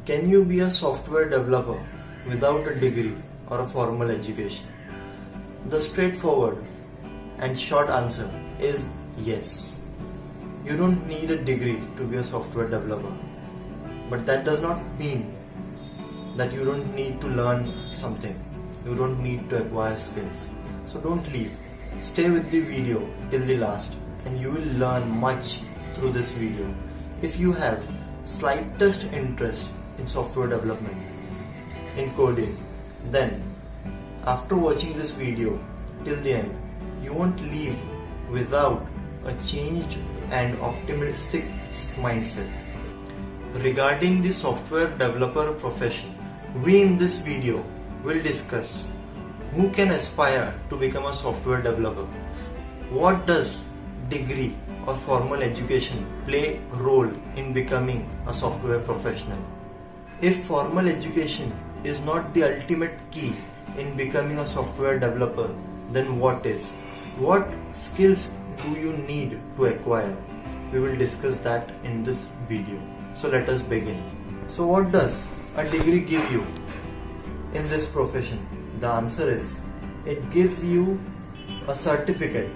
Can you be a software developer without a degree or a formal education? The straightforward and short answer is yes. You don't need a degree to be a software developer. But that does not mean that you don't need to learn something. You don't need to acquire skills. So don't leave. Stay with the video till the last and you will learn much through this video. If you have slightest interest in software development, in coding, then after watching this video till the end, you won't leave without a changed and optimistic mindset. Regarding the software developer profession, we in this video will discuss who can aspire to become a software developer, what does degree or formal education play a role in becoming a software professional. If formal education is not the ultimate key in becoming a software developer, then what is? What skills do you need to acquire? We will discuss that in this video. So let us begin. So what does a degree give you in this profession? The answer is, it gives you a certificate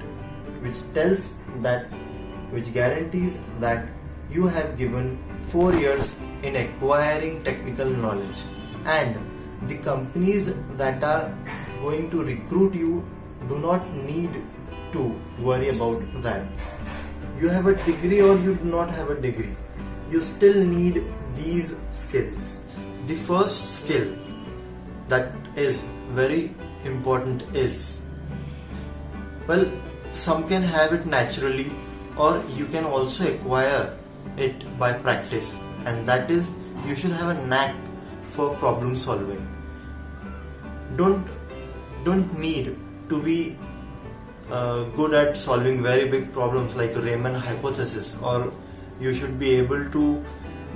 which guarantees that you have given 4 years in acquiring technical knowledge, and the companies that are going to recruit you do not need to worry about that. You have a degree or you do not have a degree, you still need these skills. The first skill that is very important is, well, some can have it naturally or you can also acquire it by practice, and that is, you should have a knack for problem solving. Don't need to be good at solving very big problems like Riemann hypothesis, or you should be able to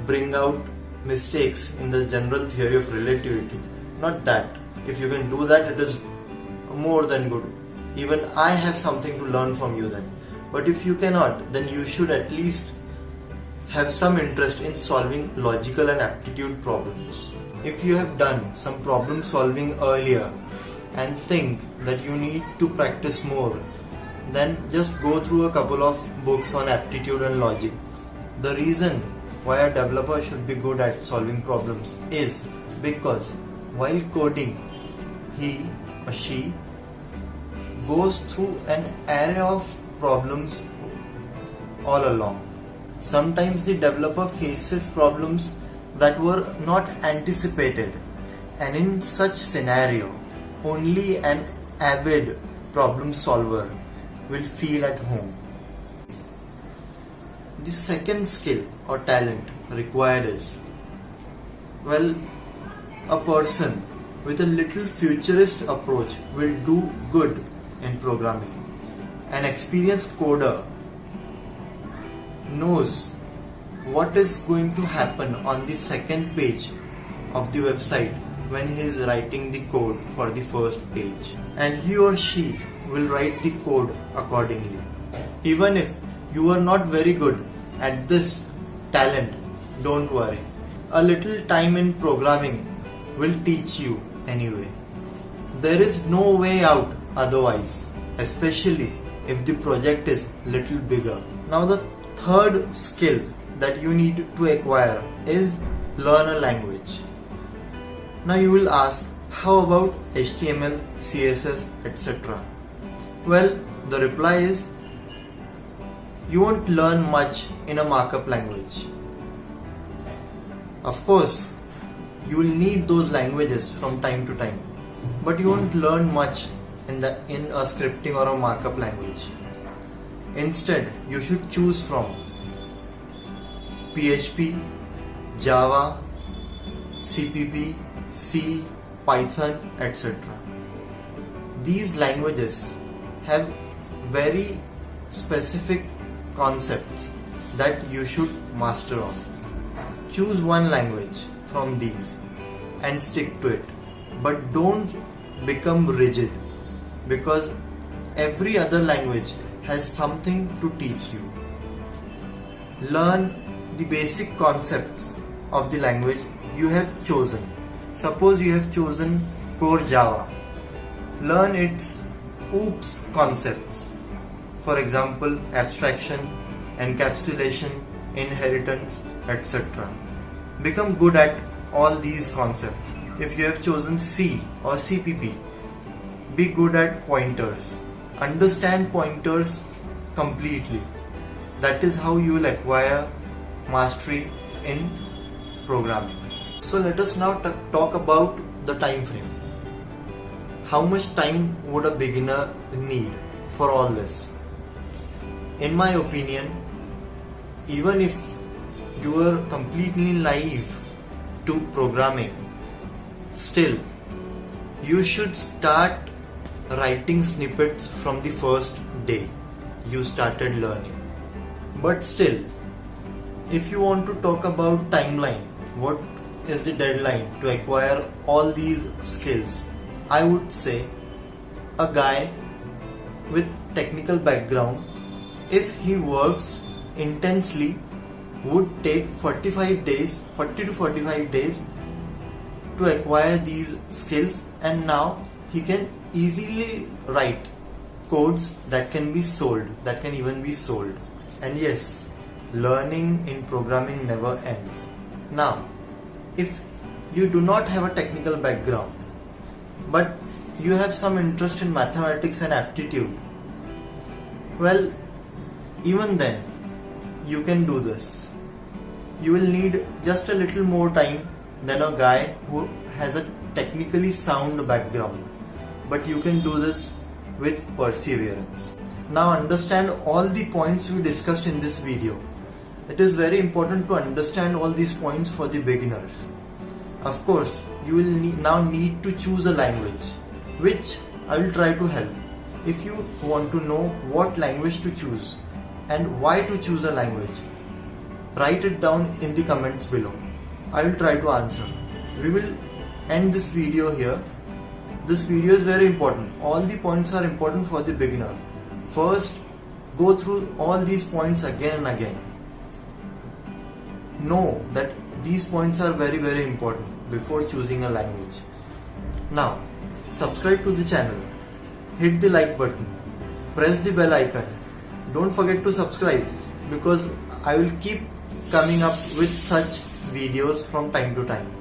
bring out mistakes in the general theory of relativity. Not that. If you can do that, it is more than good. Even I have something to learn from you then. But if you cannot, then you should at least have some interest in solving logical and aptitude problems. If you have done some problem solving earlier and think that you need to practice more, then just go through a couple of books on aptitude and logic. The reason why a developer should be good at solving problems is because while coding, he or she goes through an array of problems all along. Sometimes the developer faces problems that were not anticipated, and in such scenario, only an avid problem solver will feel at home. The second skill or talent required is, well, a person with a little futurist approach will do good in programming. An experienced coder knows what is going to happen on the second page of the website when he is writing the code for the first page, and he or she will write the code accordingly. Even if you are not very good at this talent, don't worry. A little time in programming will teach you anyway. There is no way out otherwise, especially if the project is little bigger. Now the third skill that you need to acquire is learn a language. Now you will ask, how about HTML, CSS, etc.? Well, the reply is, you won't learn much in a markup language. Of course, you will need those languages from time to time, but you won't learn much in a scripting or a markup language. Instead, you should choose from PHP, Java, CPP, C, Python, etc. These languages have very specific concepts that you should master on. Choose one language from these and stick to it, but don't become rigid, because every other language has something to teach you. Learn the basic concepts of the language you have chosen. Suppose you have chosen core Java. Learn its OOPS concepts. For example, abstraction, encapsulation, inheritance, etc. Become good at all these concepts. If you have chosen C or CPP, be good at pointers. Understand pointers completely. That is how you will acquire mastery in programming. So let us now talk about the time frame. How much time would a beginner need for all this? In my opinion, even if you are completely naive to programming, still you should start writing snippets from the first day you started learning. But still, if you want to talk about timeline, what is the deadline to acquire all these skills, I would say a guy with technical background, if he works intensely, would take 40 to 45 days to acquire these skills, and now he can easily write codes that can be sold, that can even be sold. And yes, learning in programming never ends. Now, if you do not have a technical background, but you have some interest in mathematics and aptitude, well, even then, you can do this. You will need just a little more time than a guy who has a technically sound background, but you can do this with perseverance. Now understand all the points we discussed in this video. It is very important to understand all these points for the beginners. Of course, you will now need to choose a language, which I will try to help. If you want to know what language to choose and why to choose a language, write it down in the comments below. I will try to answer. We will end this video here. This video is very important. All the points are important for the beginner. First, go through all these points again and again. Know that these points are very, very important before choosing a language. Now, subscribe to the channel. Hit the like button. Press the bell icon. Don't forget to subscribe, because I will keep coming up with such videos from time to time.